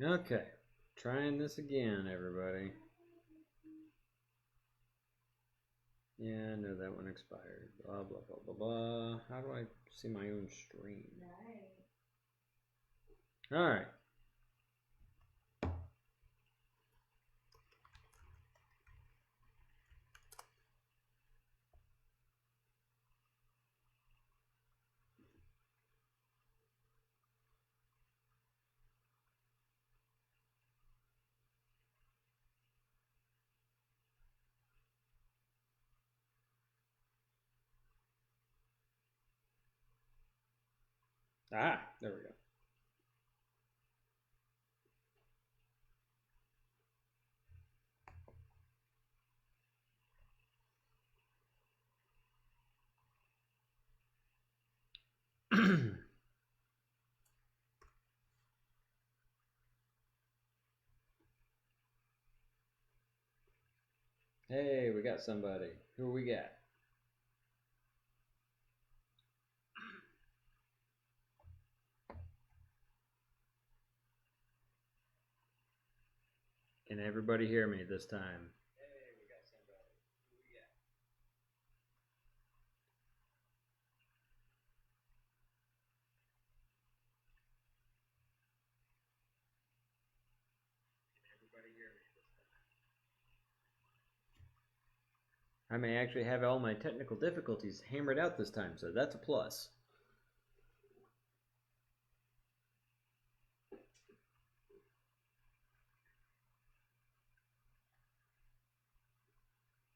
Okay, trying this again, everybody. Yeah, I know that one expired. Blah, blah, blah, blah, blah. How do I see my own stream? All right. Ah, there we go. Hey, we got somebody. Who we got? Can everybody hear me this time? Hey, we got somebody. Who we got? Can everybody hear me this time? I may actually have all my technical difficulties hammered out this time, so that's a plus.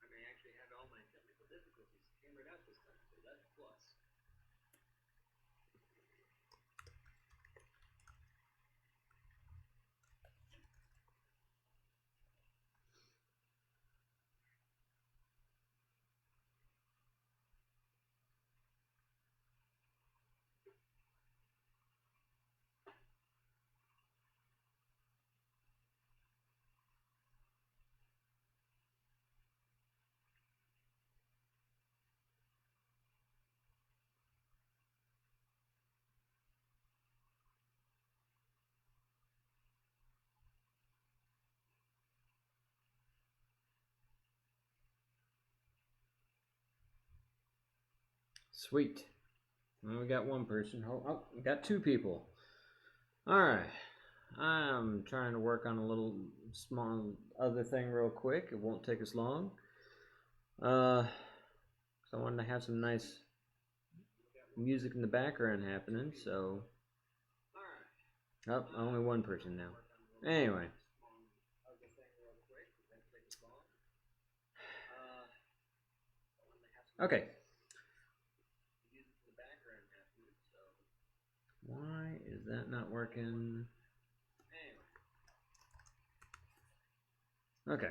I may actually have all my technical difficulties hammered out this time, so that's a plus. Sweet. Well, we got one person. Oh, we got two people. All right. I'm trying to work on a little small other thing real quick. It won't take us long. So I wanted to have some nice music in the background happening. So, oh, only one person now. Anyway. Okay. Why is that not working? Okay.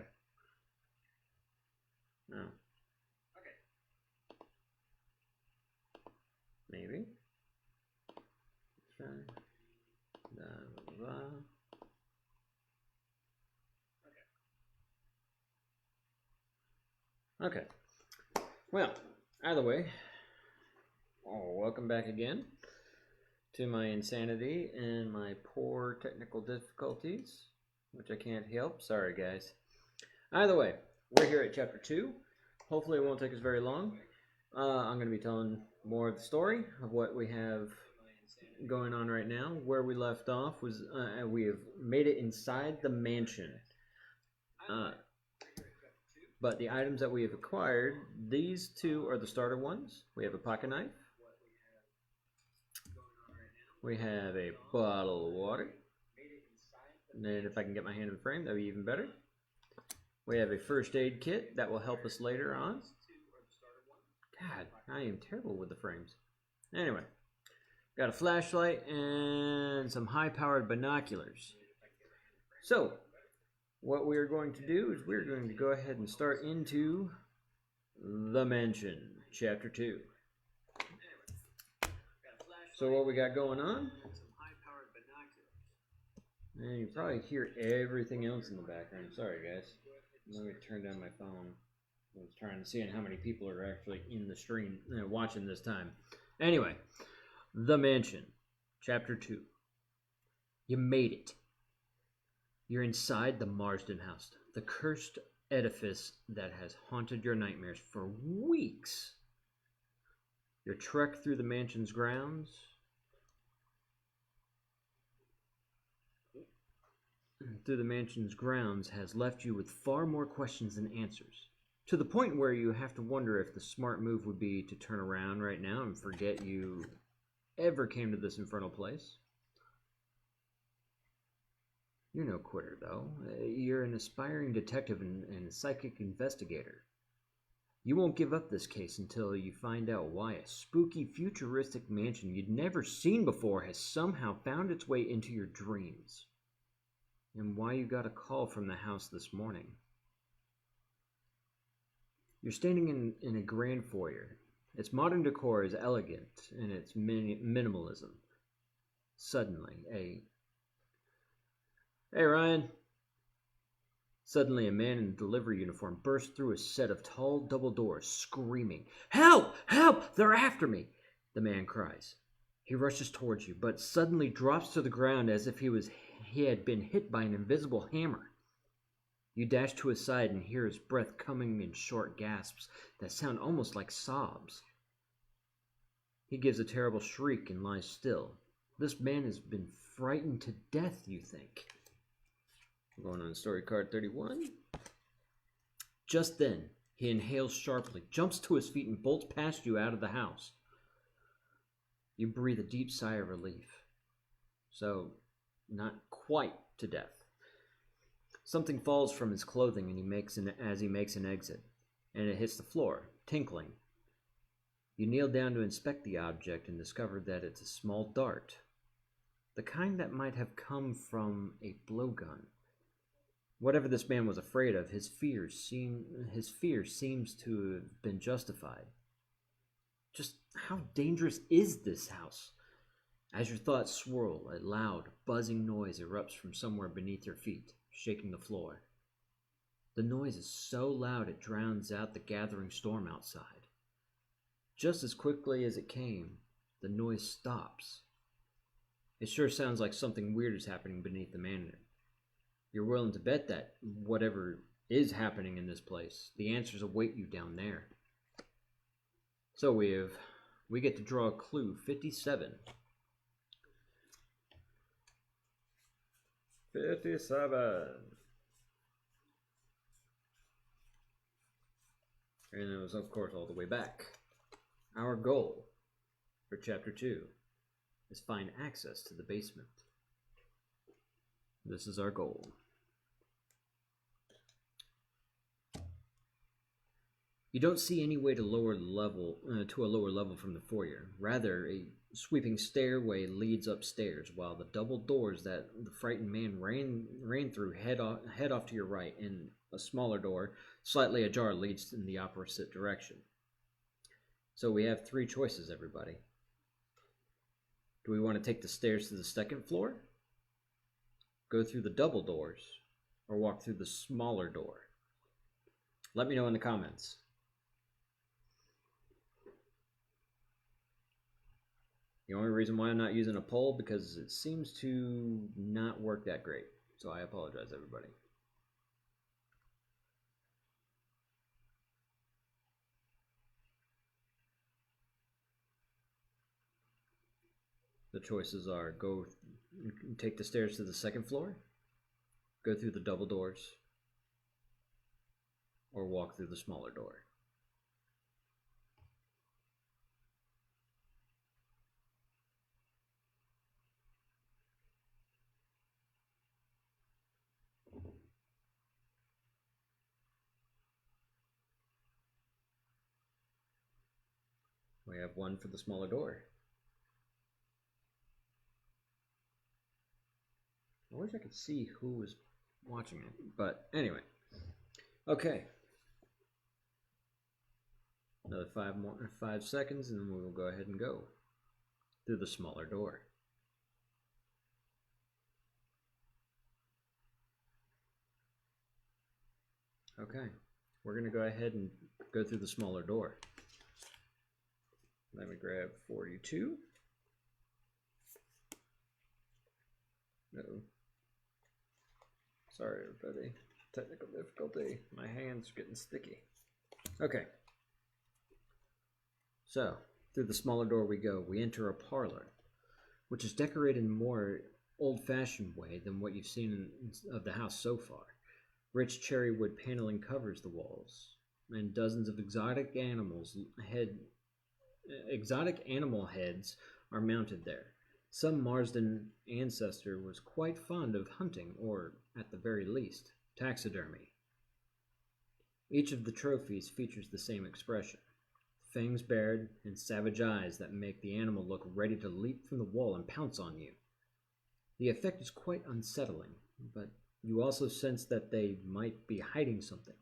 No. Okay. Maybe. Try. Blah, blah, blah. Okay. Well, either way, welcome back again to my insanity and my poor technical difficulties, which I can't help. Sorry, guys. Either way, we're here at chapter 2. Hopefully, it won't take us very long. I'm going to be telling more of the story of what we have going on right now. Where we left off was we have made it inside the mansion. But the items that we have acquired, these two are the starter ones. We have a pocket knife. We have a bottle of water. And then if I can get my hand in frame, that would be even better. We have a first aid kit that will help us later on. God, I am terrible with the frames. Anyway, got a flashlight and some high-powered binoculars. So, what we're going to do is we're going to go ahead and start into The Mansion, Chapter 2. So what we got going on, and you probably hear everything else in the background. Sorry, guys. Let me turn down my phone. I was trying to see how many people are actually in the stream watching this time. Anyway, The Mansion, Chapter 2. You made it. You're inside the Marsden house, the cursed edifice that has haunted your nightmares for weeks. Your trek through the mansion's grounds has left you with far more questions than answers, to the point where you have to wonder if the smart move would be to turn around right now and forget you ever came to this infernal place. You're no quitter, though. You're an aspiring detective and psychic investigator. You won't give up this case until you find out why a spooky, futuristic mansion you'd never seen before has somehow found its way into your dreams. And why you got a call from the house this morning. You're standing in a grand foyer. Its modern decor is elegant in its minimalism. Suddenly, Hey, Ryan. Suddenly, a man in a delivery uniform bursts through a set of tall double doors, screaming, "Help! Help! They're after me!" The man cries. He rushes towards you, but suddenly drops to the ground as if he had been hit by an invisible hammer. You dash to his side and hear his breath coming in short gasps that sound almost like sobs. He gives a terrible shriek and lies still. This man has been frightened to death, you think. We're going on story card 31. Just then, he inhales sharply, jumps to his feet, and bolts past you out of the house. You breathe a deep sigh of relief. So, not quite to death. Something falls from his clothing as he makes an exit, and it hits the floor, tinkling. You kneel down to inspect the object and discover that it's a small dart, the kind that might have come from a blowgun. Whatever this man was afraid of, his fear seems to have been justified. Just how dangerous is this house? As your thoughts swirl, a loud, buzzing noise erupts from somewhere beneath your feet, shaking the floor. The noise is so loud it drowns out the gathering storm outside. Just as quickly as it came, the noise stops. It sure sounds like something weird is happening beneath the manor. You're willing to bet that whatever is happening in this place, the answers await you down there. So we get to draw clue 57. 57. And it was, of course, all the way back. Our goal for Chapter 2 is find access to the basement. This is our goal. You don't see any way to a lower level from the foyer. Rather, a sweeping stairway leads upstairs, while the double doors that the frightened man ran through head off to your right, and a smaller door, slightly ajar, leads in the opposite direction. So we have three choices, everybody. Do we want to take the stairs to the second floor, go through the double doors, or walk through the smaller door? Let me know in the comments. The only reason why I'm not using a poll, because it seems to not work that great. So I apologize, everybody. The choices are take the stairs to the second floor, go through the double doors, or walk through the smaller door. We have one for the smaller door. I wish I could see who was watching it, but anyway. Okay. Another 5 seconds, and then we will go ahead and go through the smaller door. Okay, we're going to go ahead and go through the smaller door. Let me grab 42. Uh-oh. Sorry, everybody. Technical difficulty. My hands are getting sticky. Okay. So, through the smaller door we go. We enter a parlor, which is decorated in a more old-fashioned way than what you've seen of the house so far. Rich cherry wood paneling covers the walls, and dozens of exotic animal heads are mounted there. Some Marsden ancestor was quite fond of hunting, or, at the very least, taxidermy. Each of the trophies features the same expression: fangs bared and savage eyes that make the animal look ready to leap from the wall and pounce on you. The effect is quite unsettling, but you also sense that they might be hiding something.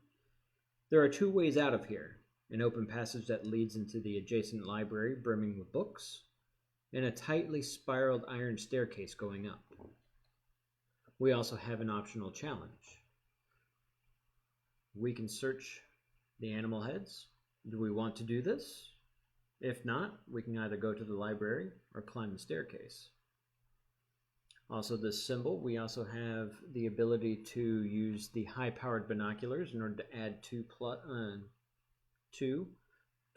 There are two ways out of here: an open passage that leads into the adjacent library brimming with books, and a tightly spiraled iron staircase going up. We also have an optional challenge. We can search the animal heads. Do we want to do this? If not, we can either go to the library or climb the staircase. Also, this symbol, we also have the ability to use the high-powered binoculars in order to add 2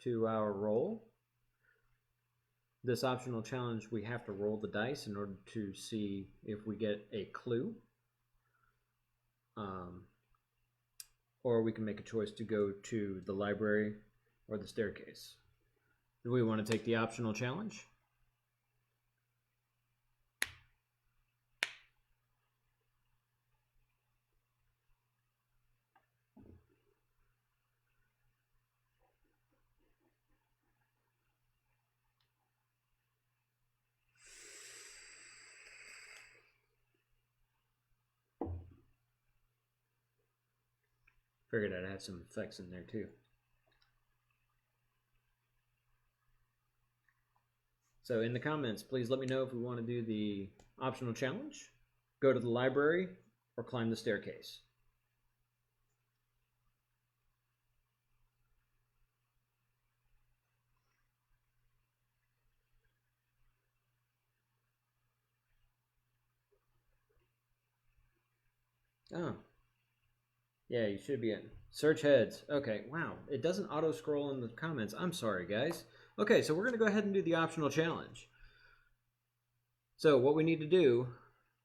to our roll. This optional challenge, we have to roll the dice in order to see if we get a clue. Or we can make a choice to go to the library or the staircase. Do we want to take the optional challenge? Figured I'd add some effects in there too. So in the comments, please let me know if we want to do the optional challenge, go to the library, or climb the staircase. Oh. Yeah, you should be in. Search heads. Okay, wow. It doesn't auto-scroll in the comments. I'm sorry, guys. Okay, so we're going to go ahead and do the optional challenge. So what we need to do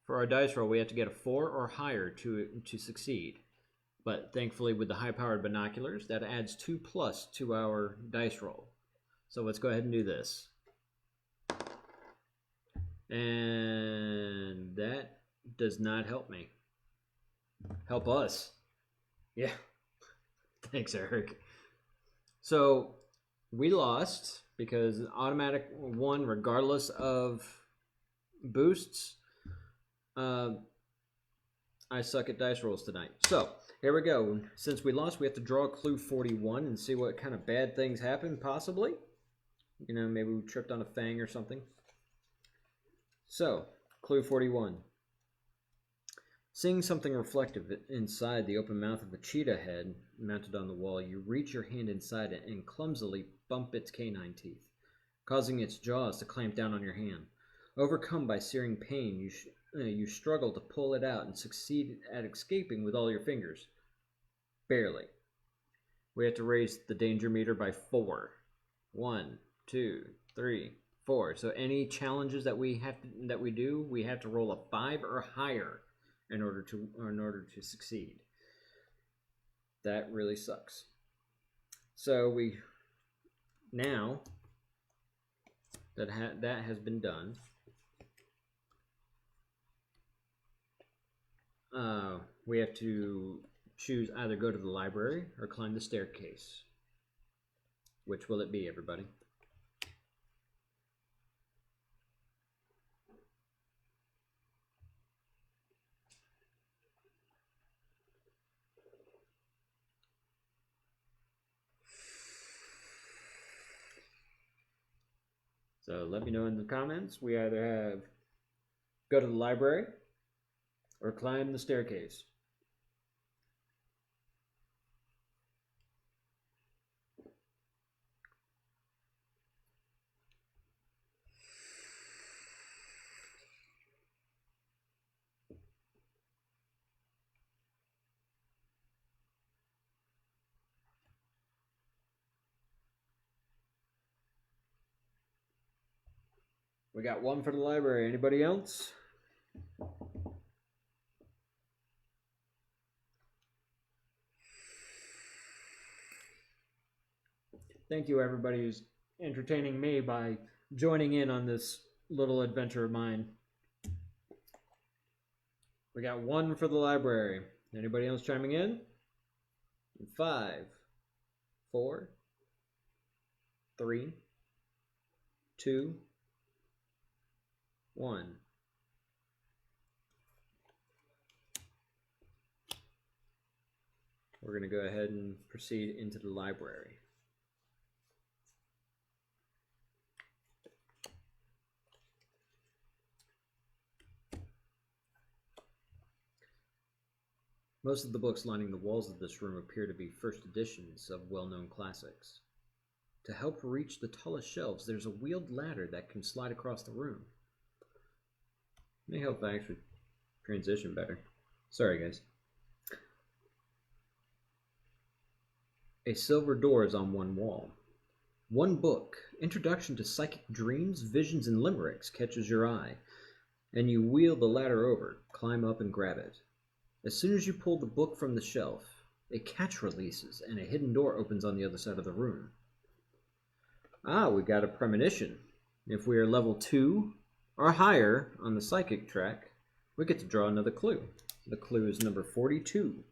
for our dice roll, we have to get a 4 or higher to succeed. But thankfully, with the high-powered binoculars, that adds 2+ to our dice roll. So let's go ahead and do this. And that does not help me. Help us. Yeah. Thanks, Eric. So we lost because automatic 1 regardless of boosts. I suck at dice rolls tonight. So here we go. Since we lost, we have to draw clue 41 and see what kind of bad things happen, possibly. You know, maybe we tripped on a fang or something. So, clue 41. Seeing something reflective inside the open mouth of a cheetah head mounted on the wall, you reach your hand inside it and clumsily bump its canine teeth, causing its jaws to clamp down on your hand. Overcome by searing pain, you struggle to pull it out and succeed at escaping with all your fingers. Barely. We have to raise the danger meter by 4. 1, 2, 3, 4. So any challenges that we do, we have to roll a 5 or higher in order to succeed. That really sucks. So we now that has been done, we have to choose either go to the library or climb the staircase. Which will it be, everybody? So let me know in the comments. We either have go to the library or climb the staircase. We got one for the library. Anybody else? Thank you, everybody who's entertaining me by joining in on this little adventure of mine. We got one for the library. Anybody else chiming in? 5, 4, 3, 2, 1. We're going to go ahead and proceed into the library. Most of the books lining the walls of this room appear to be first editions of well-known classics. To help reach the tallest shelves, there's a wheeled ladder that can slide across the room. May help actually transition better. Sorry, guys. A silver door is on one wall. One book, Introduction to Psychic Dreams, Visions, and Limericks, catches your eye, and you wheel the ladder over, climb up, and grab it. As soon as you pull the book from the shelf, a catch releases and a hidden door opens on the other side of the room. Ah, we got a premonition. If we are level 2 or higher on the psychic track, we get to draw another clue. The clue is number 42.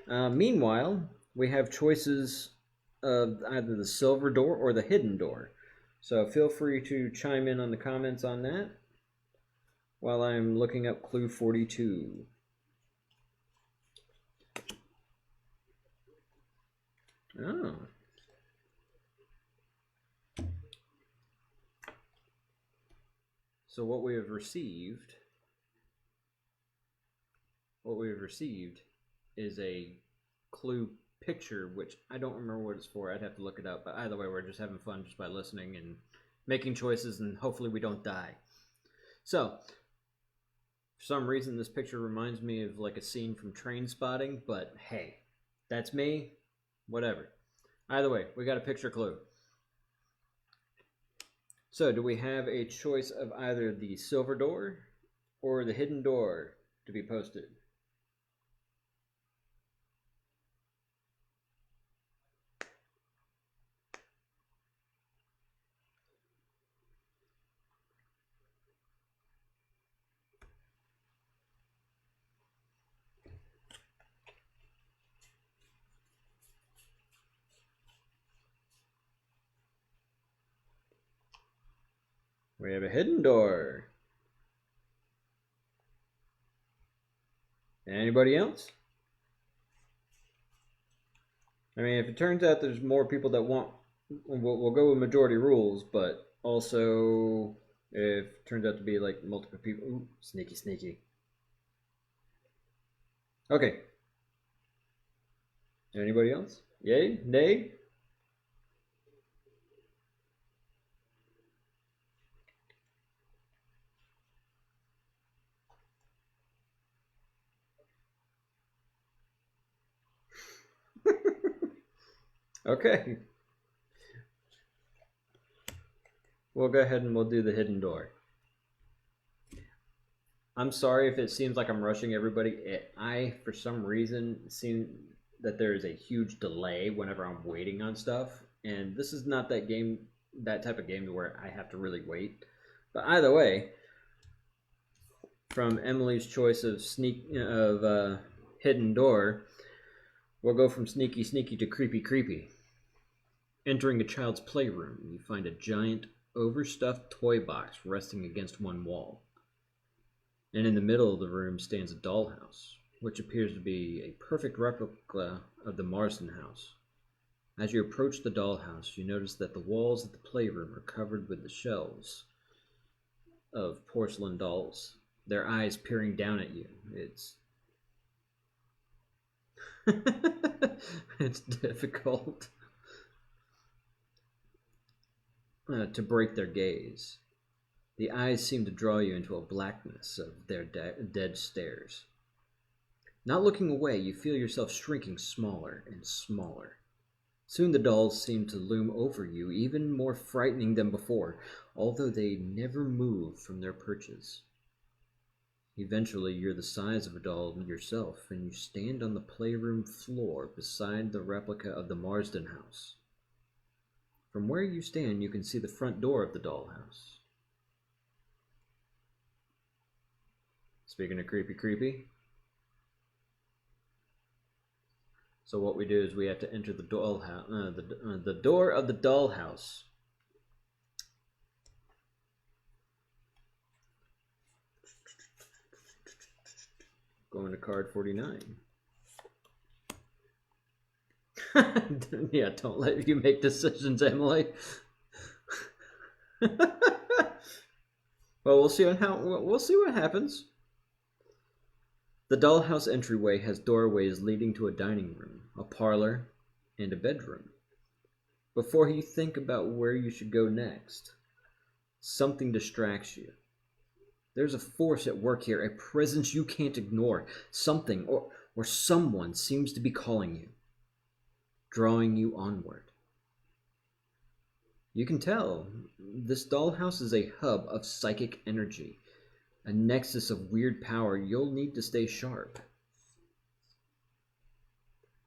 Meanwhile, we have choices of either the silver door or the hidden door. So feel free to chime in on the comments on that while I'm looking up clue 42. Oh. So what we have received is a clue picture, which I don't remember what it's for. I'd have to look it up. But either way, we're just having fun just by listening and making choices, and hopefully we don't die. So, for some reason, this picture reminds me of like a scene from Trainspotting, but hey, that's me. Whatever. Either way, we got a picture clue. So, do we have a choice of either the silver door or the hidden door to be posted? We have a hidden door. Anybody else? I mean, if it turns out there's more people that want, we'll go with majority rules, but also if it turns out to be like multiple people, ooh, sneaky, sneaky. Okay. Anybody else? Yay? Nay? Okay. We'll go ahead and we'll do the hidden door. I'm sorry if it seems like I'm rushing everybody. I, for some reason, seem that there is a huge delay whenever I'm waiting on stuff. And this is not that game, that type of game where I have to really wait. But either way, from Emily's choice of hidden door, we'll go from sneaky sneaky to creepy creepy. Entering a child's playroom, you find a giant overstuffed toy box resting against one wall. And in the middle of the room stands a dollhouse, which appears to be a perfect replica of the Marsden house. As you approach the dollhouse, you notice that the walls of the playroom are covered with the shelves of porcelain dolls, their eyes peering down at you. It's difficult to break their gaze. The eyes seem to draw you into a blackness of their dead stares. Not looking away, you feel yourself shrinking smaller and smaller. Soon the dolls seem to loom over you, even more frightening than before, although they never move from their perches. Eventually, you're the size of a doll yourself, and you stand on the playroom floor beside the replica of the Marsden house. From where you stand, you can see the front door of the dollhouse. Speaking of creepy. So what we do is we have to enter the dollhouse, the door of the dollhouse. Going to card 49. Yeah, don't let you make decisions, Emily. Well, we'll see what happens. The dollhouse entryway has doorways leading to a dining room, a parlor, and a bedroom. Before you think about where you should go next, something distracts you. There's a force at work here, a presence you can't ignore. Something or someone seems to be calling you, drawing you onward. You can tell this dollhouse is a hub of psychic energy, a nexus of weird power. You'll need to stay sharp.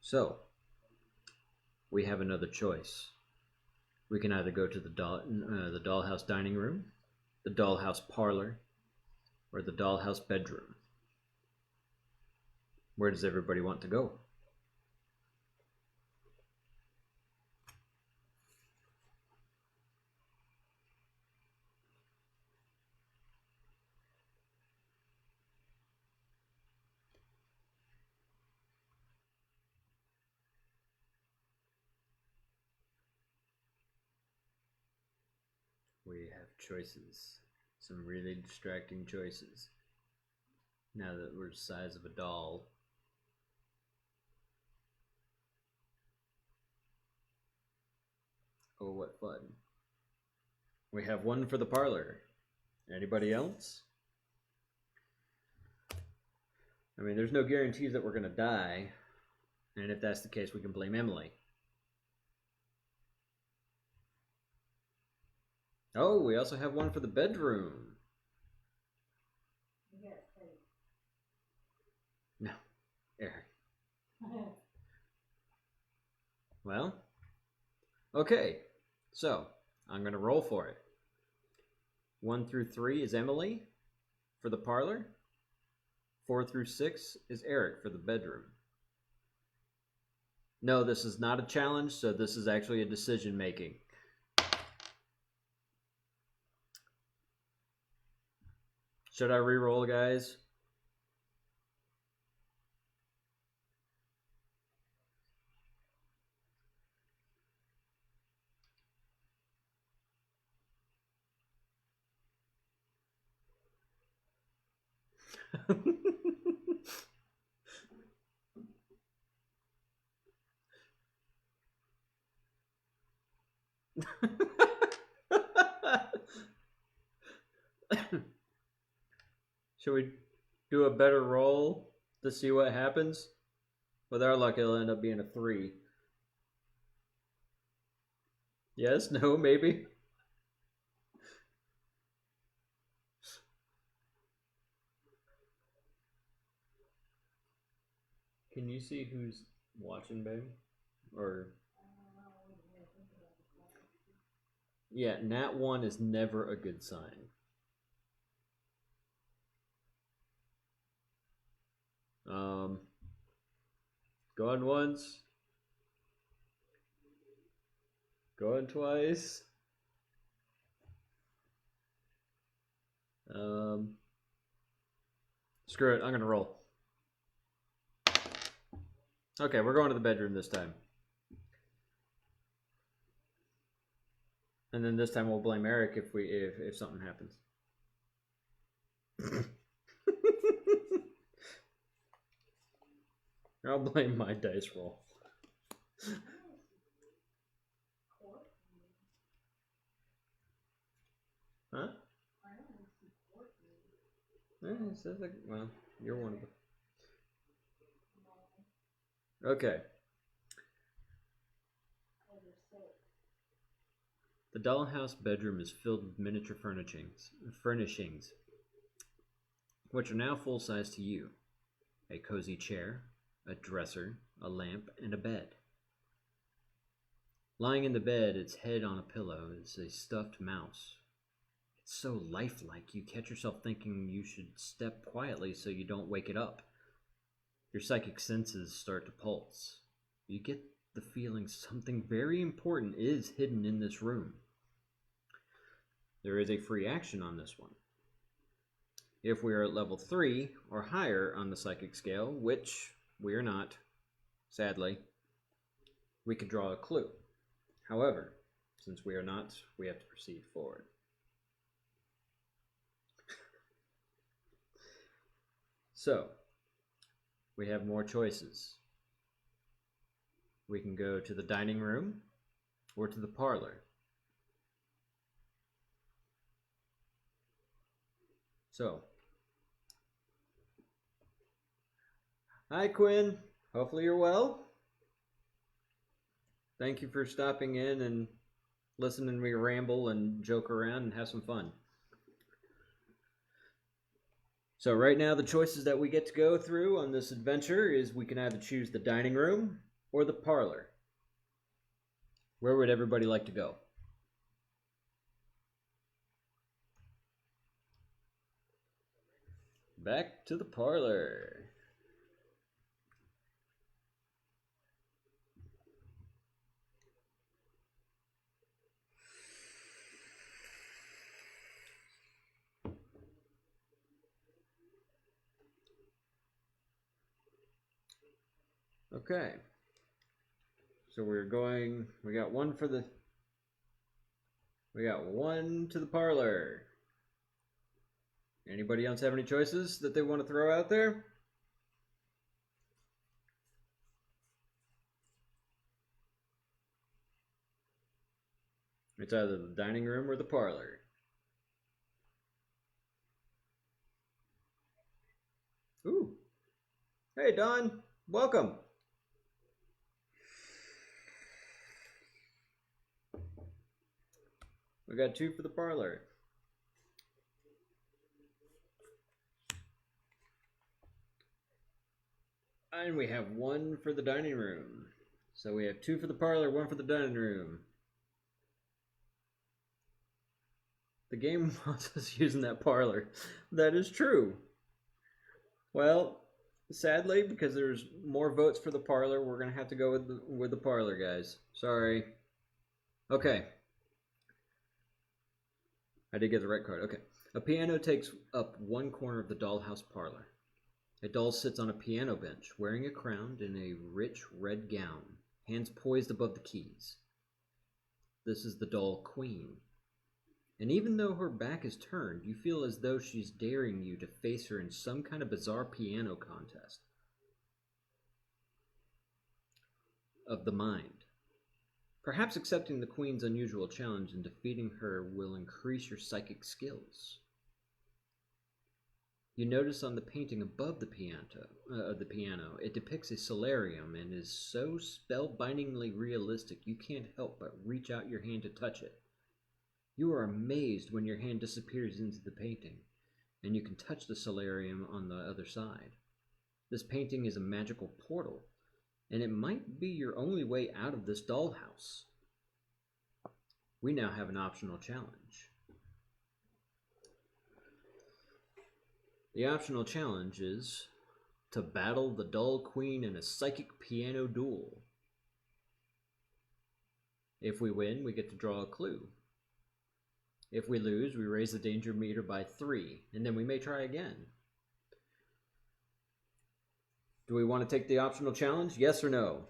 So, we have another choice. We can either go to the dollhouse dining room, the dollhouse parlor, or the dollhouse bedroom. Where does everybody want to go? We have choices. Some really distracting choices. Now that we're the size of a doll. Oh, what fun. We have one for the parlor. Anybody else? I mean, there's no guarantees that we're going to die. And if that's the case, we can blame Emily. Oh, we also have one for the bedroom. No, Eric. Well, okay. So, I'm going to roll for it. 1 through 3 is Emily for the parlor. 4 through 6 is Eric for the bedroom. No, this is not a challenge, so this is actually a decision making. Should I re-roll, guys? Should we do a better roll to see what happens? With our luck, it'll end up being a 3. Yes? No? Maybe? Can you see who's watching, babe? Or... Yeah, nat 1 is never a good sign. Going once. Going twice. Screw it, I'm gonna roll. Okay, we're going to the bedroom this time. And then this time we'll blame Eric if something happens. I'll blame my dice roll. Huh? It says like, well, you're one of them. Okay. The dollhouse bedroom is filled with miniature furnishings, which are now full-size to you. A cozy chair, a dresser, a lamp, and a bed. Lying in the bed, its head on a pillow, is a stuffed mouse. It's so lifelike, you catch yourself thinking you should step quietly so you don't wake it up. Your psychic senses start to pulse. You get the feeling something very important is hidden in this room. There is a free action on this one. If we are at level 3 or higher on the psychic scale, which we are not, sadly, we could draw a clue. However, since we are not, we have to proceed forward. So, we have more choices. We can go to the dining room or to the parlor. So, hi Quinn, hopefully you're well. Thank you for stopping in and listening to me ramble and joke around and have some fun. So right now the choices that we get to go through on this adventure is we can either choose the dining room or the parlor. Where would everybody like to go? Back to the parlor. Okay. So we got one to the parlor. Anybody else have any choices that they want to throw out there? It's either the dining room or the parlor. Ooh. Hey, Don. Welcome. We got 2 for the parlor. And we have 1 for the dining room. So we have 2 for the parlor, 1 for the dining room. The game wants us using that parlor. That is true. Well, sadly, because there's more votes for the parlor, we're going to have to go with the parlor, guys. Sorry. Okay. I did get the right card. Okay. A piano takes up 1 corner of the dollhouse parlor. A doll sits on a piano bench, wearing a crown and a rich red gown, hands poised above the keys. This is the doll queen. And even though her back is turned, you feel as though she's daring you to face her in some kind of bizarre piano contest of the mind. Perhaps accepting the queen's unusual challenge and defeating her will increase your psychic skills. You notice on the painting above the piano, it depicts a solarium and is so spellbindingly realistic you can't help but reach out your hand to touch it. You are amazed when your hand disappears into the painting, and you can touch the solarium on the other side. This painting is a magical portal, and it might be your only way out of this dollhouse. We now have an optional challenge. The optional challenge is to battle the doll queen in a psychic piano duel. If we win, we get to draw a clue. If we lose, we raise the danger meter by 3, and then we may try again. Do we want to take the optional challenge? Yes or no?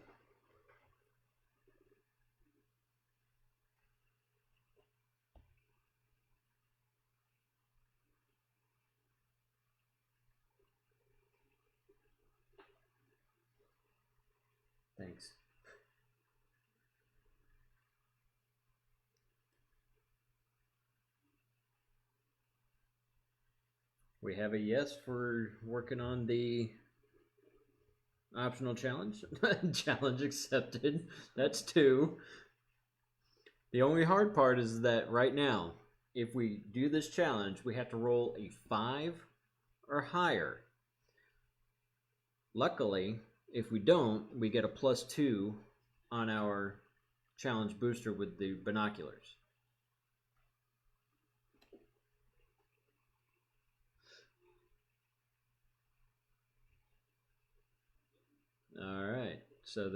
Thanks. We have a yes for working on the optional challenge. Challenge accepted. That's 2. The only hard part is that right now, if we do this challenge, we have to roll a 5 or higher. Luckily, if we don't, we get a +2 on our challenge booster with the binoculars. All right, so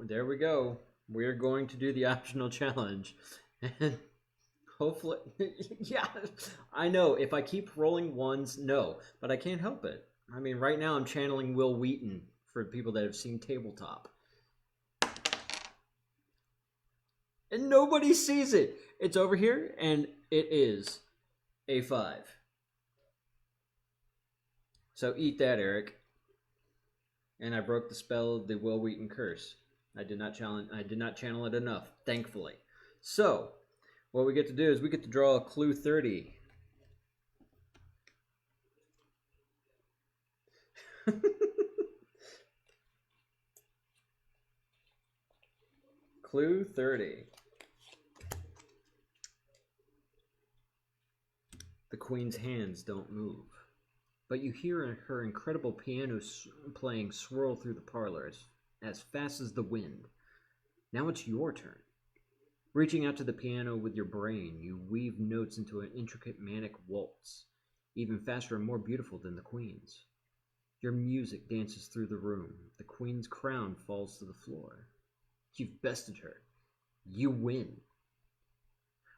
there we go. We're going to do the optional challenge, and hopefully, yeah, I know if I keep rolling ones, no, but I can't help it. I mean, right now I'm channeling Will Wheaton for people that have seen Tabletop, and nobody sees it. It's over here, and it is a 5. So eat that, Eric. And I broke the spell of the Will Wheaton curse. I did not channel it enough, thankfully. So, what we get to do is we get to draw a clue 30. Clue 30. The Queen's hands don't move, but you hear her incredible piano playing swirl through the parlor as fast as the wind. Now it's your turn. Reaching out to the piano with your brain, you weave notes into an intricate manic waltz, even faster and more beautiful than the Queen's. Your music dances through the room. The Queen's crown falls to the floor. You've bested her. You win.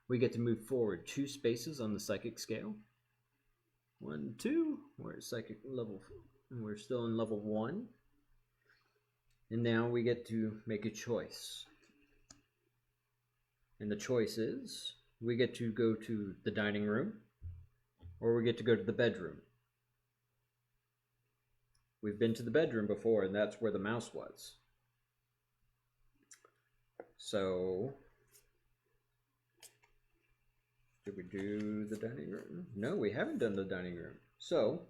We get to move forward 2 spaces on the psychic scale. 1, 2. We're at psychic level. We're still in level 1. And now we get to make a choice. And the choice is we get to go to the dining room or we get to go to the bedroom. We've been to the bedroom before, and that's where the mouse was. So, did we do the dining room? No, we haven't done the dining room. So,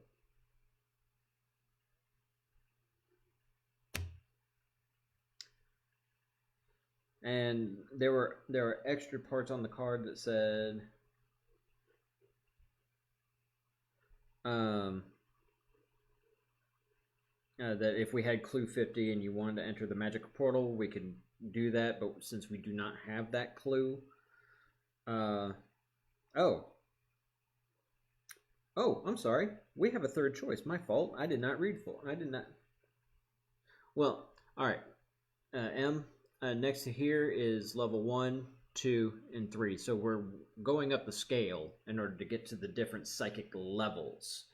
and there were extra parts on the card that said that if we had clue 50 and you wanted to enter the magic portal, we could do that, but since we do not have that clue, oh, I'm sorry, we have a third choice. My fault. I did not read full. I did not. Well, all right. Next to here is level 1, 2, and 3. So we're going up the scale in order to get to the different psychic levels.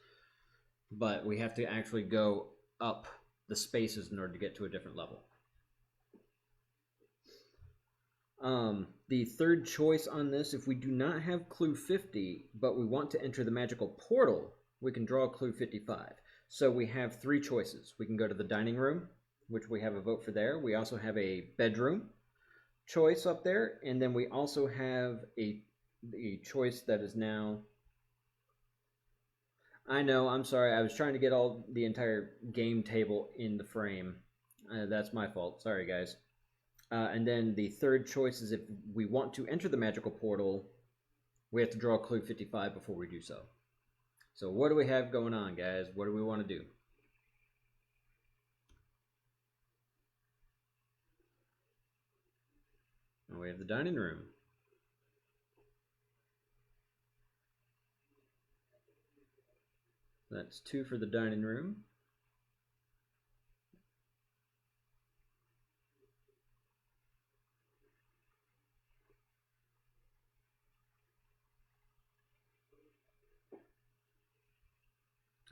But we have to actually go up the spaces in order to get to a different level. The third choice on this, if we do not have clue 50, but we want to enter the magical portal, we can draw clue 55. So we have 3 choices. We can go to the dining room, which we have a vote for there. We also have a bedroom choice up there, and then we also have a choice that is now... I know, I'm sorry, I was trying to get the entire game table in the frame. That's my fault. Sorry, guys. And then the third choice is if we want to enter the magical portal, we have to draw clue 55 before we do so. So what do we have going on, guys? What do we want to do? And we have the dining room. That's 2 for the dining room.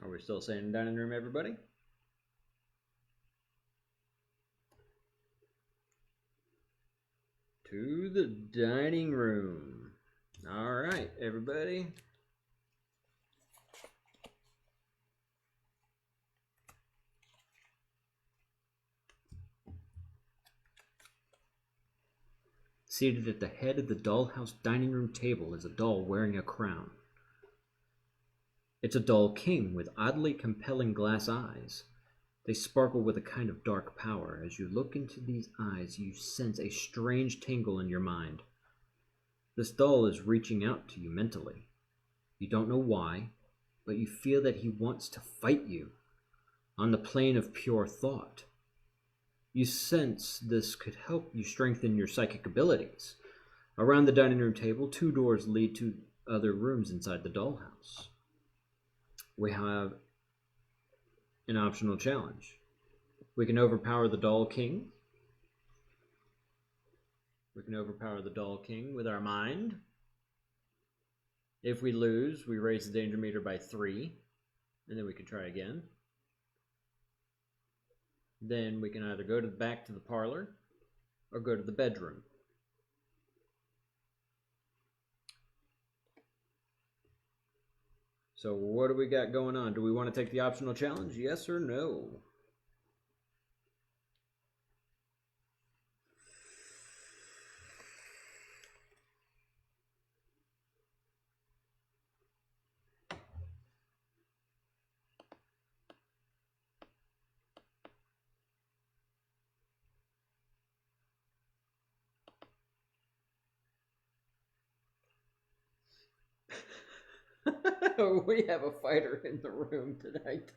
Are we still saying dining room, everybody? To the dining room. All right, everybody. Seated at the head of the dollhouse dining room table is a doll wearing a crown. It's a doll king with oddly compelling glass eyes. They sparkle with a kind of dark power. As you look into these eyes, you sense a strange tingle in your mind. This doll is reaching out to you mentally. You don't know why, but you feel that he wants to fight you on the plane of pure thought. You sense this could help you strengthen your psychic abilities. Around the dining room table, 2 doors lead to other rooms inside the dollhouse. We have an optional challenge. We can overpower the Doll King. We can overpower the Doll King with our mind. If we lose, we raise the danger meter by 3, and then we can try again. Then we can either go back to the parlor or go to the bedroom. So what do we got going on? Do we want to take the optional challenge? Yes or no? We have a fighter in the room tonight.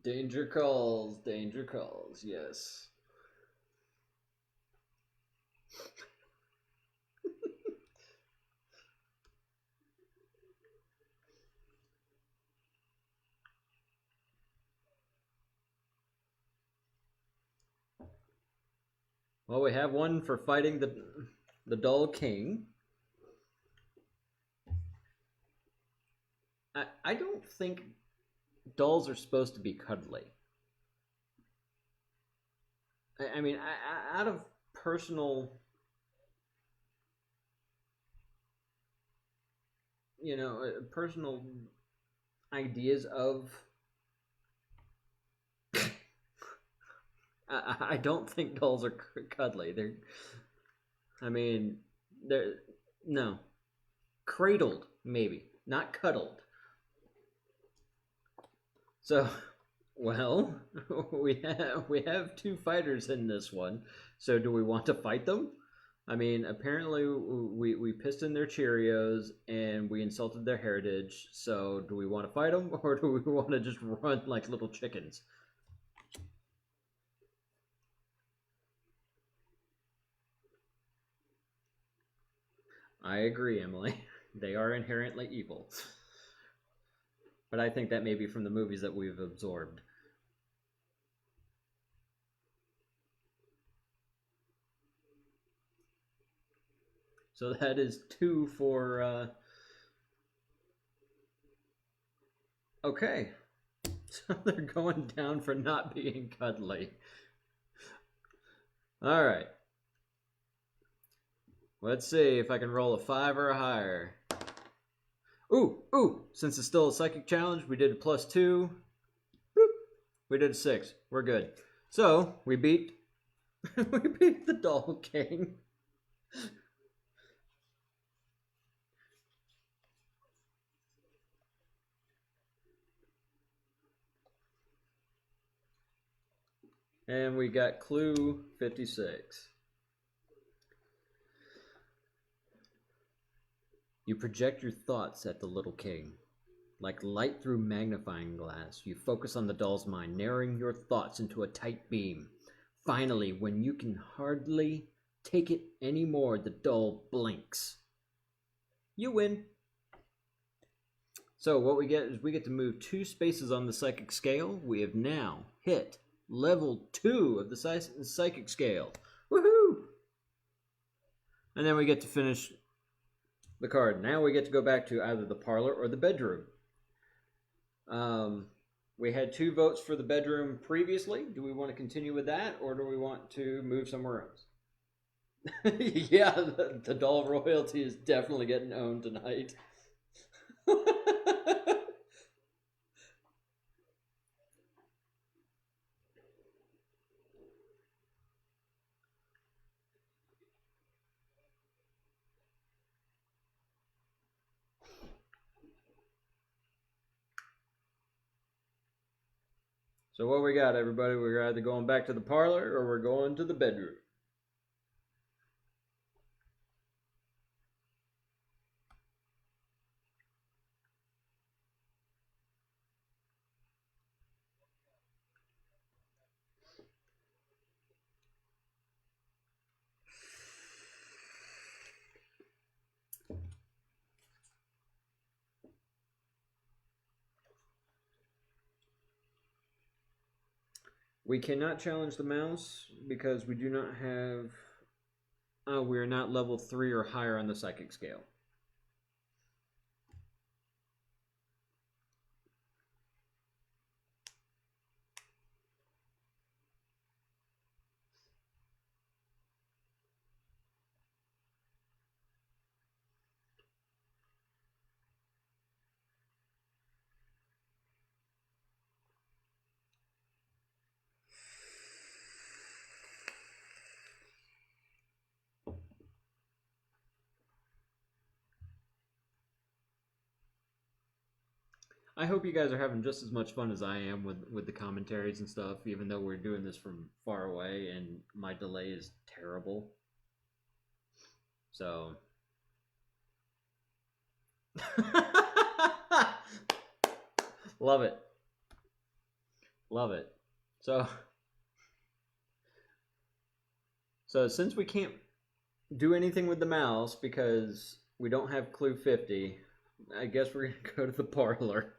Danger calls, yes. Well, we have one for fighting the Doll King. I don't think dolls are supposed to be cuddly. I mean, out of personal, personal ideas of, I don't think dolls are cuddly. They're no, cradled maybe, not cuddled. So, well, we have 2 fighters in this one. So, do we want to fight them? I mean, apparently we pissed in their Cheerios and we insulted their heritage. So, do we want to fight them or do we want to just run like little chickens? I agree, Emily. They are inherently evil. But I think that may be from the movies that we've absorbed. So that is 2 for, okay. So they're going down for not being cuddly. Alright. Let's see if I can roll a 5 or a higher. Ooh! Since it's still a psychic challenge, we did a +2. Boop. We did a 6. We're good. So, we beat the Doll King. And we got clue 56. You project your thoughts at the little king. Like light through magnifying glass, you focus on the doll's mind, narrowing your thoughts into a tight beam. Finally, when you can hardly take it anymore, the doll blinks. You win. So what we get is we get to move 2 spaces on the psychic scale. We have now hit level 2 of the psychic scale. Woohoo! And then we get to finish the card. Now we get to go back to either the parlor or the bedroom. We had 2 votes for the bedroom previously. Do we want to continue with that, or do we want to move somewhere else? Yeah, the doll royalty is definitely getting owned tonight. So what we got, everybody? We're either going back to the parlor or we're going to the bedroom. We cannot challenge the mouse because we do not have. We are not level 3 or higher on the psychic scale. I hope you guys are having just as much fun as I am with the commentaries and stuff, even though we're doing this from far away and my delay is terrible. So. Love it. Love it. So since we can't do anything with the mouse because we don't have Clue 50, I guess we're going to go to the parlor.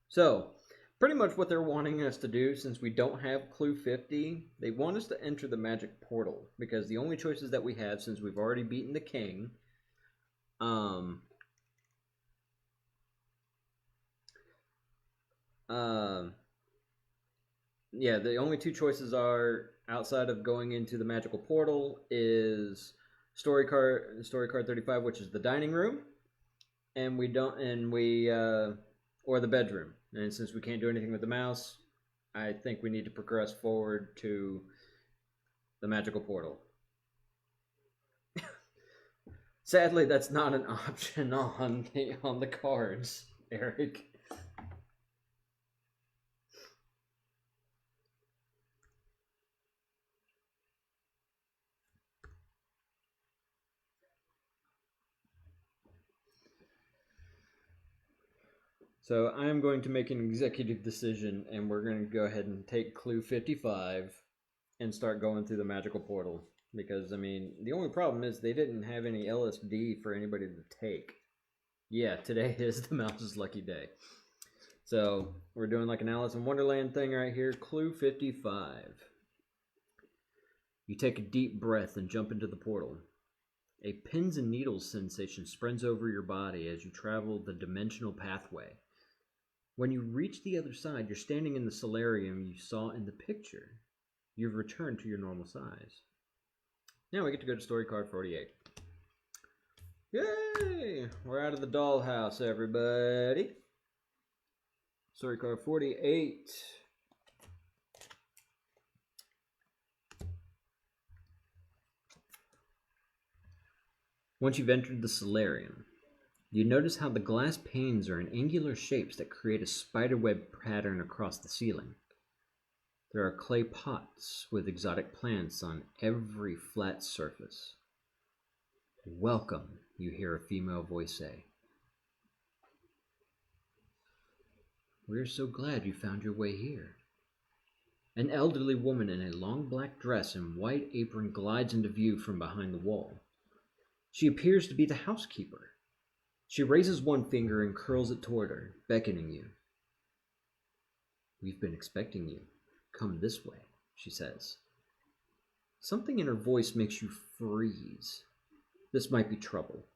So, pretty much what they're wanting us to do, since we don't have Clue 50, they want us to enter the magic portal, because the only choices that we have, since we've already beaten the king, yeah, the only two choices are, outside of going into the magical portal, is story card 35, which is the dining room, or the bedroom. And since we can't do anything with the mouse, I think we need to progress forward to the magical portal. Sadly, that's not an option on the cards, Eric. So I am going to make an executive decision, and we're going to go ahead and take Clue 55 and start going through the magical portal. Because, I mean, the only problem is they didn't have any LSD for anybody to take. Yeah, today is the mouse's lucky day. So we're doing like an Alice in Wonderland thing right here. Clue 55. You take a deep breath and jump into the portal. A pins and needles sensation spreads over your body as you travel the dimensional pathway. When you reach the other side, you're standing in the solarium you saw in the picture. You've returned to your normal size. Now we get to go to story card 48. Yay! We're out of the dollhouse, everybody. Story card 48. Once you've entered the solarium, you notice how the glass panes are in angular shapes that create a spiderweb pattern across the ceiling. There are clay pots with exotic plants on every flat surface. Welcome, you hear a female voice say. We're so glad you found your way here. An elderly woman in a long black dress and white apron glides into view from behind the wall. She appears to be the housekeeper. She raises one finger and curls it toward her, beckoning you. We've been expecting you. Come this way, she says. Something in her voice makes you freeze. This might be trouble.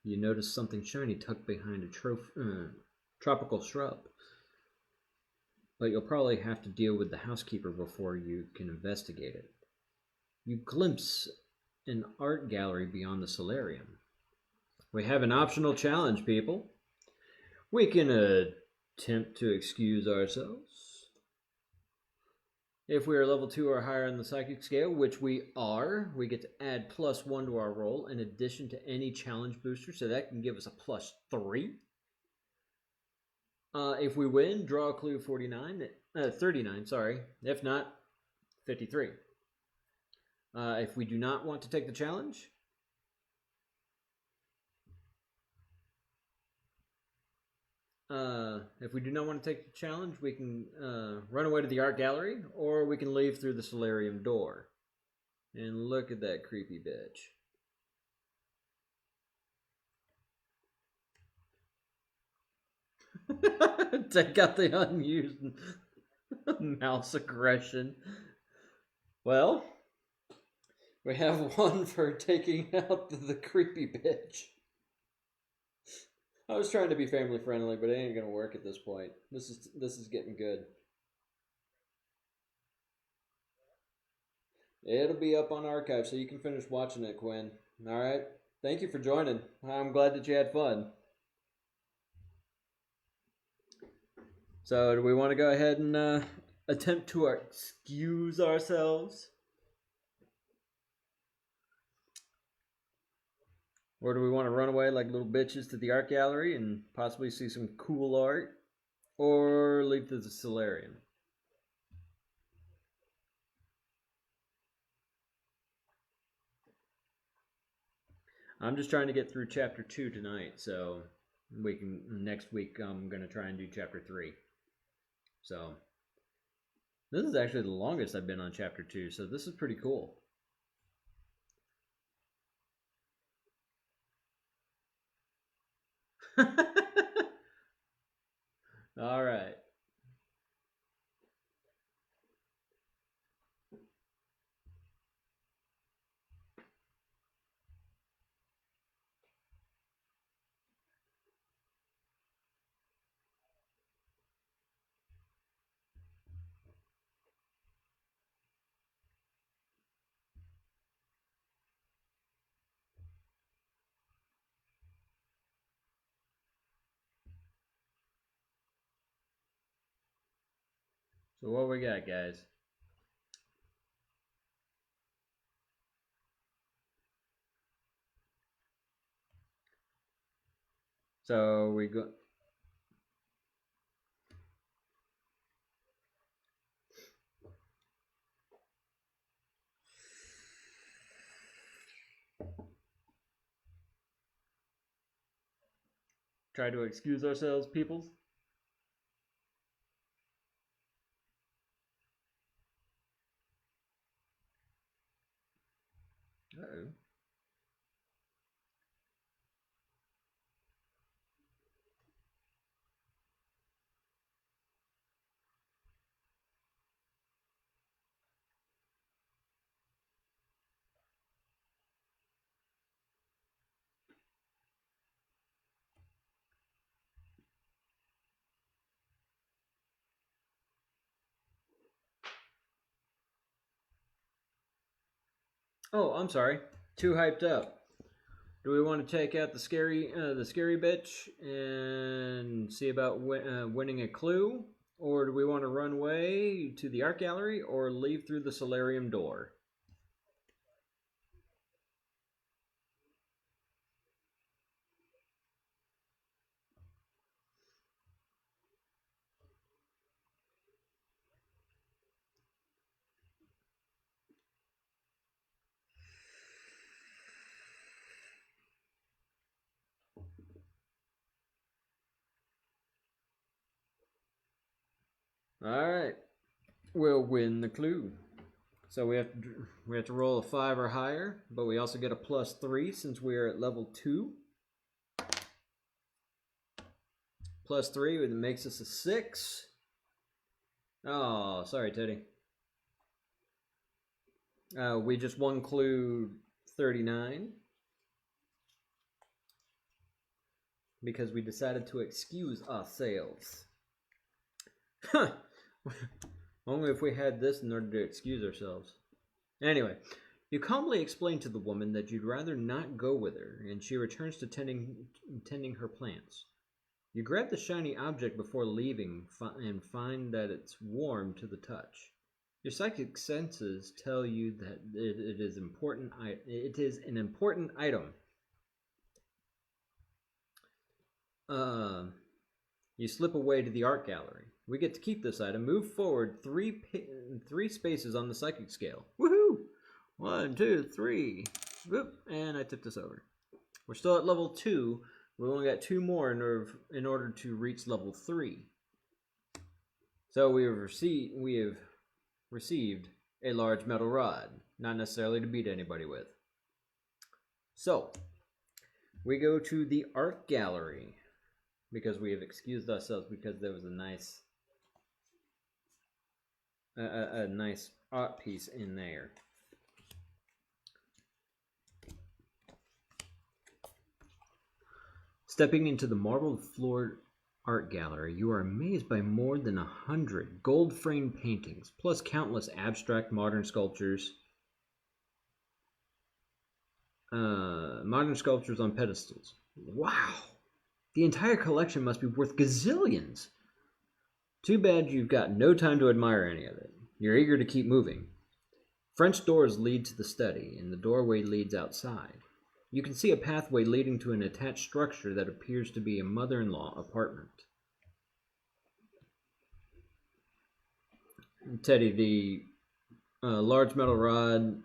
You notice something shiny tucked behind a tropical shrub. But you'll probably have to deal with the housekeeper before you can investigate it. You glimpse an art gallery beyond the solarium. We have an optional challenge, people. We can attempt to excuse ourselves. If we are level 2 or higher on the psychic scale, which we are, we get to add +1 to our roll in addition to any challenge booster, so that can give us a +3. If we win, draw a clue 39, sorry. If not, 53. If we do not want to take the challenge, we can run away to the art gallery, or we can leave through the solarium door. And look at that creepy bitch. Take out the unused mouse aggression. Well, we have one for taking out the creepy bitch. I was trying to be family friendly, but it ain't gonna work at this point. This is getting good. It'll be up on archive, so you can finish watching it, Quinn. All right. Thank you for joining. I'm glad that you had fun. So, do we want to go ahead and attempt to excuse ourselves? Or do we want to run away like little bitches to the art gallery and possibly see some cool art? Or leave to the solarium? I'm just trying to get through chapter 2 tonight, so we can next week I'm gonna try and do chapter 3. So this is actually the longest I've been on chapter 2, so this is pretty cool. All right. So what we got, guys? So we go. Try to excuse ourselves, peoples. Uh-oh. Oh, I'm sorry. Too hyped up. Do we want to take out the scary bitch and see about winning a clue, or do we want to run away to the art gallery or leave through the solarium door? All right, we'll win the clue. So we have to roll a 5 or higher, but we also get a +3 since we are at level 2. +3 makes us a 6. Oh, sorry, Teddy. We just won clue 39 because we decided to excuse ourselves. Only if we had this in order to excuse ourselves. Anyway, you calmly explain to the woman that you'd rather not go with her, and she returns to tending her plants. You grab the shiny object before leaving and find that it's warm to the touch. Your psychic senses tell you that it is important. It is an important item. You slip away to the art gallery. We get to keep this item. Move forward three spaces on the psychic scale. Woohoo! 1, 2, 3. Whoop! And I tipped this over. We're still at level 2. We only got 2 more in order to reach level 3. So we have received a large metal rod, not necessarily to beat anybody with. So we go to the art gallery because we have excused ourselves because there was a nice art piece in there. Stepping into the marbled floored art gallery, you are amazed by more than 100 gold-framed paintings, plus countless abstract modern sculptures. Modern sculptures on pedestals. Wow! The entire collection must be worth gazillions. Too bad you've got no time to admire any of it. You're eager to keep moving. French doors lead to the study, and the doorway leads outside. You can see a pathway leading to an attached structure that appears to be a mother-in-law apartment. Teddy, the large metal rod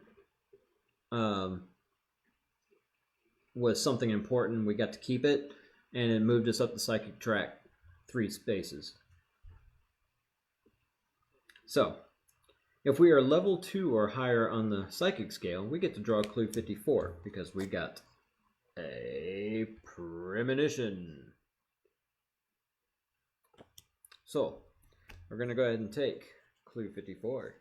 was something important. We got to keep it, and it moved us up the psychic track 3 spaces. So, if we are level 2 or higher on the psychic scale, we get to draw clue 54 because we got a premonition. So, we're going to go ahead and take clue 54.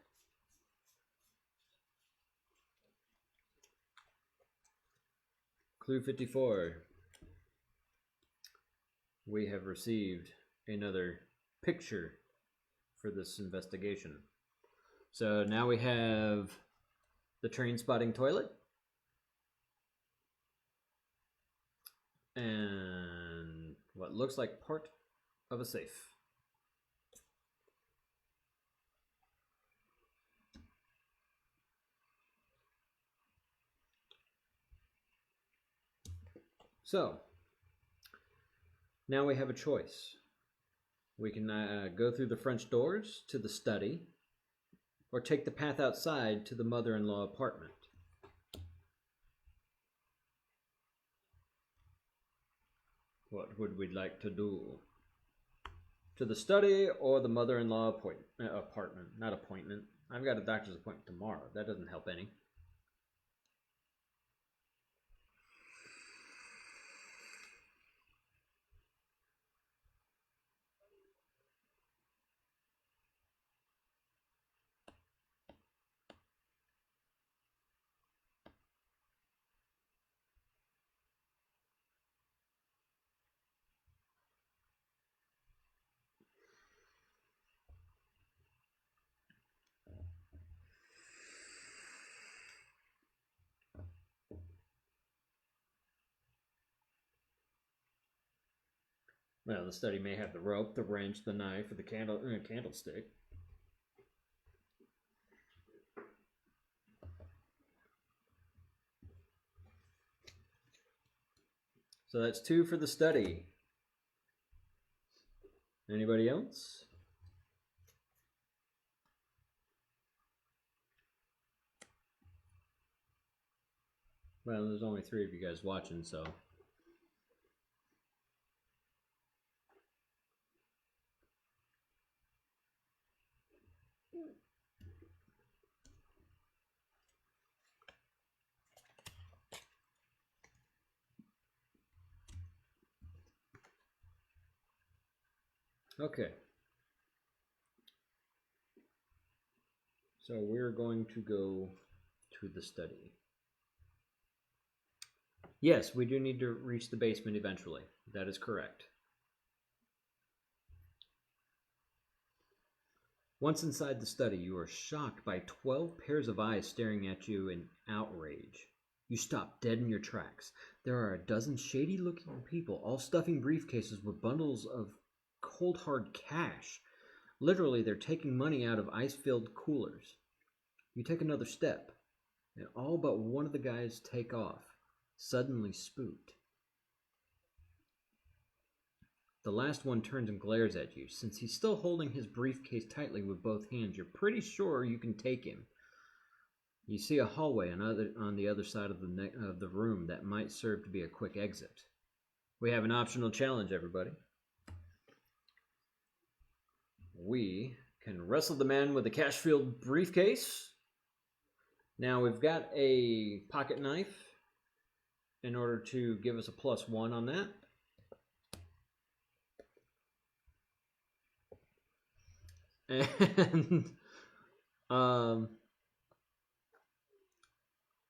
Clue 54. We have received another picture for this investigation. So now we have the train spotting toilet and what looks like part of a safe. So now we have a choice. We can go through the French doors to the study, or take the path outside to the mother-in-law apartment. What would we like to do? To the study or the mother-in-law apartment? Not appointment. I've got a doctor's appointment tomorrow. That doesn't help any. Well, the study may have the rope, the wrench, the knife, or the candlestick. So that's 2 for the study. Anybody else? Well, there's only 3 of you guys watching, so. Okay. So we're going to go to the study. Yes, we do need to reach the basement eventually. That is correct. Once inside the study, you are shocked by 12 pairs of eyes staring at you in outrage. You stop dead in your tracks. There are a dozen shady-looking people, all stuffing briefcases with bundles of cold hard cash. Literally, they're taking money out of ice-filled coolers. You take another step, and all but one of the guys take off, suddenly spooked. The last one turns and glares at you. Since he's still holding his briefcase tightly with both hands, you're pretty sure you can take him. You see a hallway on the other side of the room that might serve to be a quick exit. We have an optional challenge, everybody. We can wrestle the man with the cash-filled briefcase. Now we've got a pocket knife in order to give us a +1 on that. And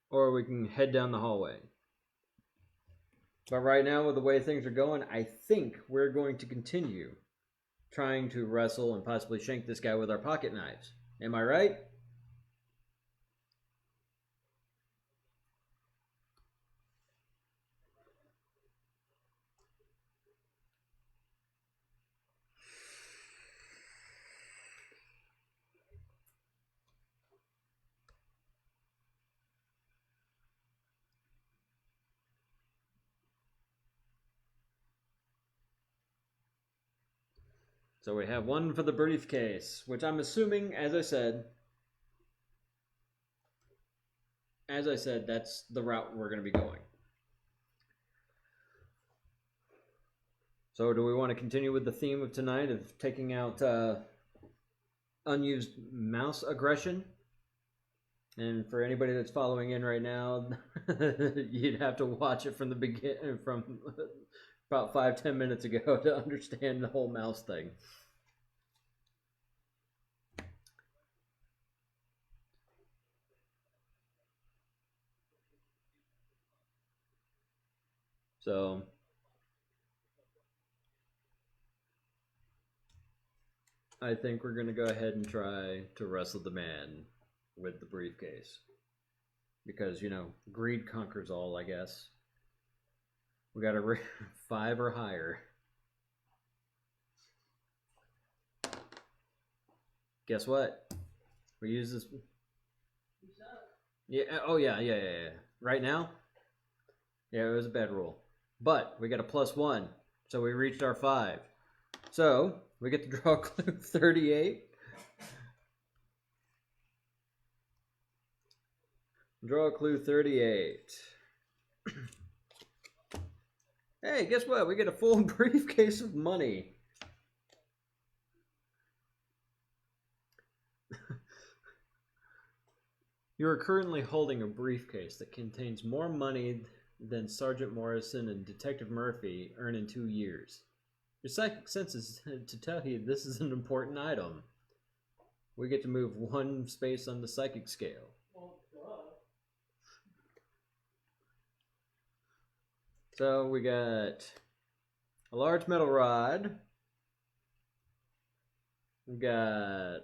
or we can head down the hallway. But right now, with the way things are going, I think we're going to continue trying to wrestle and possibly shank this guy with our pocket knives. Am I right? So we have one for the briefcase, which I'm assuming, as I said, that's the route we're going to be going. So do we want to continue with the theme of tonight of taking out unused mouse aggression? And for anybody that's following in right now, you'd have to watch it from the beginning, from about 5-10 minutes ago to understand the whole mouse thing. So I think we're going to go ahead and try to wrestle the man with the briefcase. Because, you know, greed conquers all, I guess. We got a 5 or higher. Guess what? We use this. Yeah. Oh yeah. Right now? Yeah, it was a bad roll. But we got a +1. So we reached our 5. So we get to draw clue 38. Draw clue 38. Hey, guess what? We get a full briefcase of money. You are currently holding a briefcase that contains more money than Sergeant Morrison and Detective Murphy earn in 2 years. Your psychic senses to tell you this is an important item. We get to move 1 space on the psychic scale. So we got a large metal rod. We got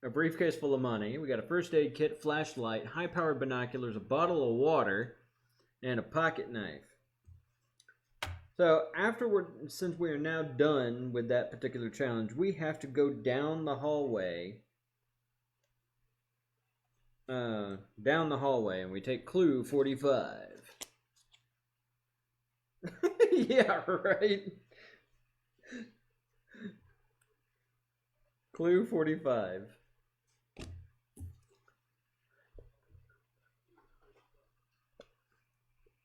a briefcase full of money. We got a first aid kit, flashlight, high-powered binoculars, a bottle of water, and a pocket knife. So since we are now done with that particular challenge, we have to go down the hallway. And we take clue 45. Yeah, right. Clue 45.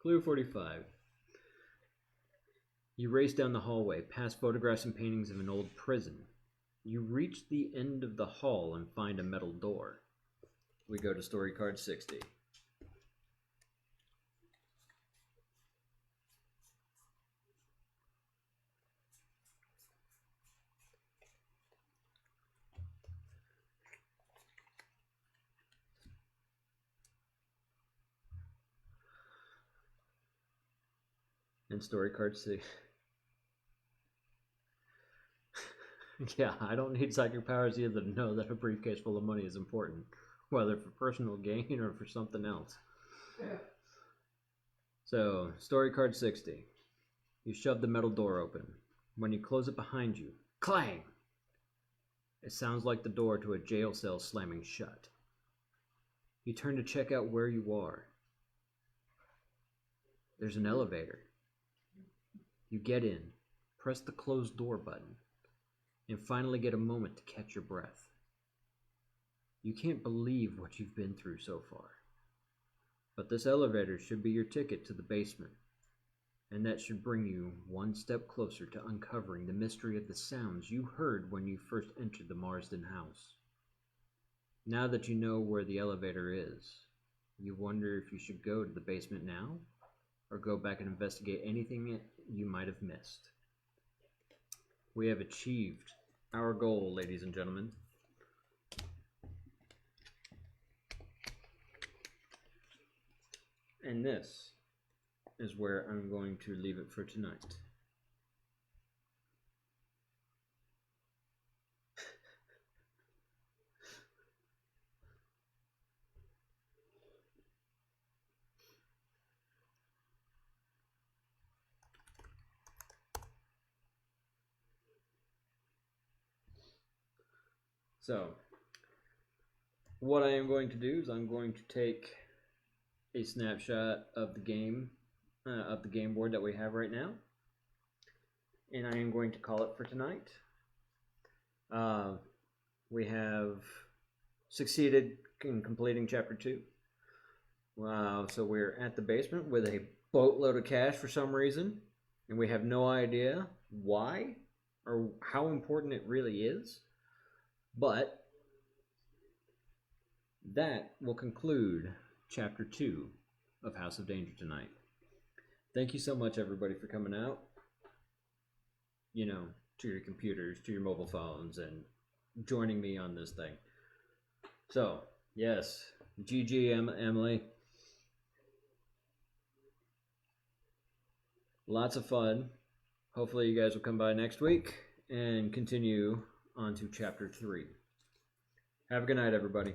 Clue 45. You race down the hallway, past photographs and paintings of an old prison. You reach the end of the hall and find a metal door. We go to story card 60. And story card 6. Yeah, I don't need psychic powers either to know that a briefcase full of money is important, whether for personal gain or for something else. Yeah. So, story card 60. You shove the metal door open. When you close it behind you, clang! It sounds like the door to a jail cell slamming shut. You turn to check out where you are. There's an elevator. You get in, press the closed door button, and finally get a moment to catch your breath. You can't believe what you've been through so far. But this elevator should be your ticket to the basement, and that should bring you one step closer to uncovering the mystery of the sounds you heard when you first entered the Marsden house. Now that you know where the elevator is, you wonder if you should go to the basement now, or go back and investigate anything you might have missed. We have achieved our goal, ladies and gentlemen. And this is where I'm going to leave it for tonight. So, what I am going to do is I'm going to take a snapshot of the game board that we have right now, and I am going to call it for tonight. We have succeeded in completing chapter 2. So we're at the basement with a boatload of cash for some reason, and we have no idea why or how important it really is. But that will conclude Chapter 2 of House of Danger tonight. Thank you so much, everybody, for coming out, to your computers, to your mobile phones, and joining me on this thing. So, yes, GG, Emily. Lots of fun. Hopefully you guys will come by next week and continue on to Chapter 3. Have a good night, everybody.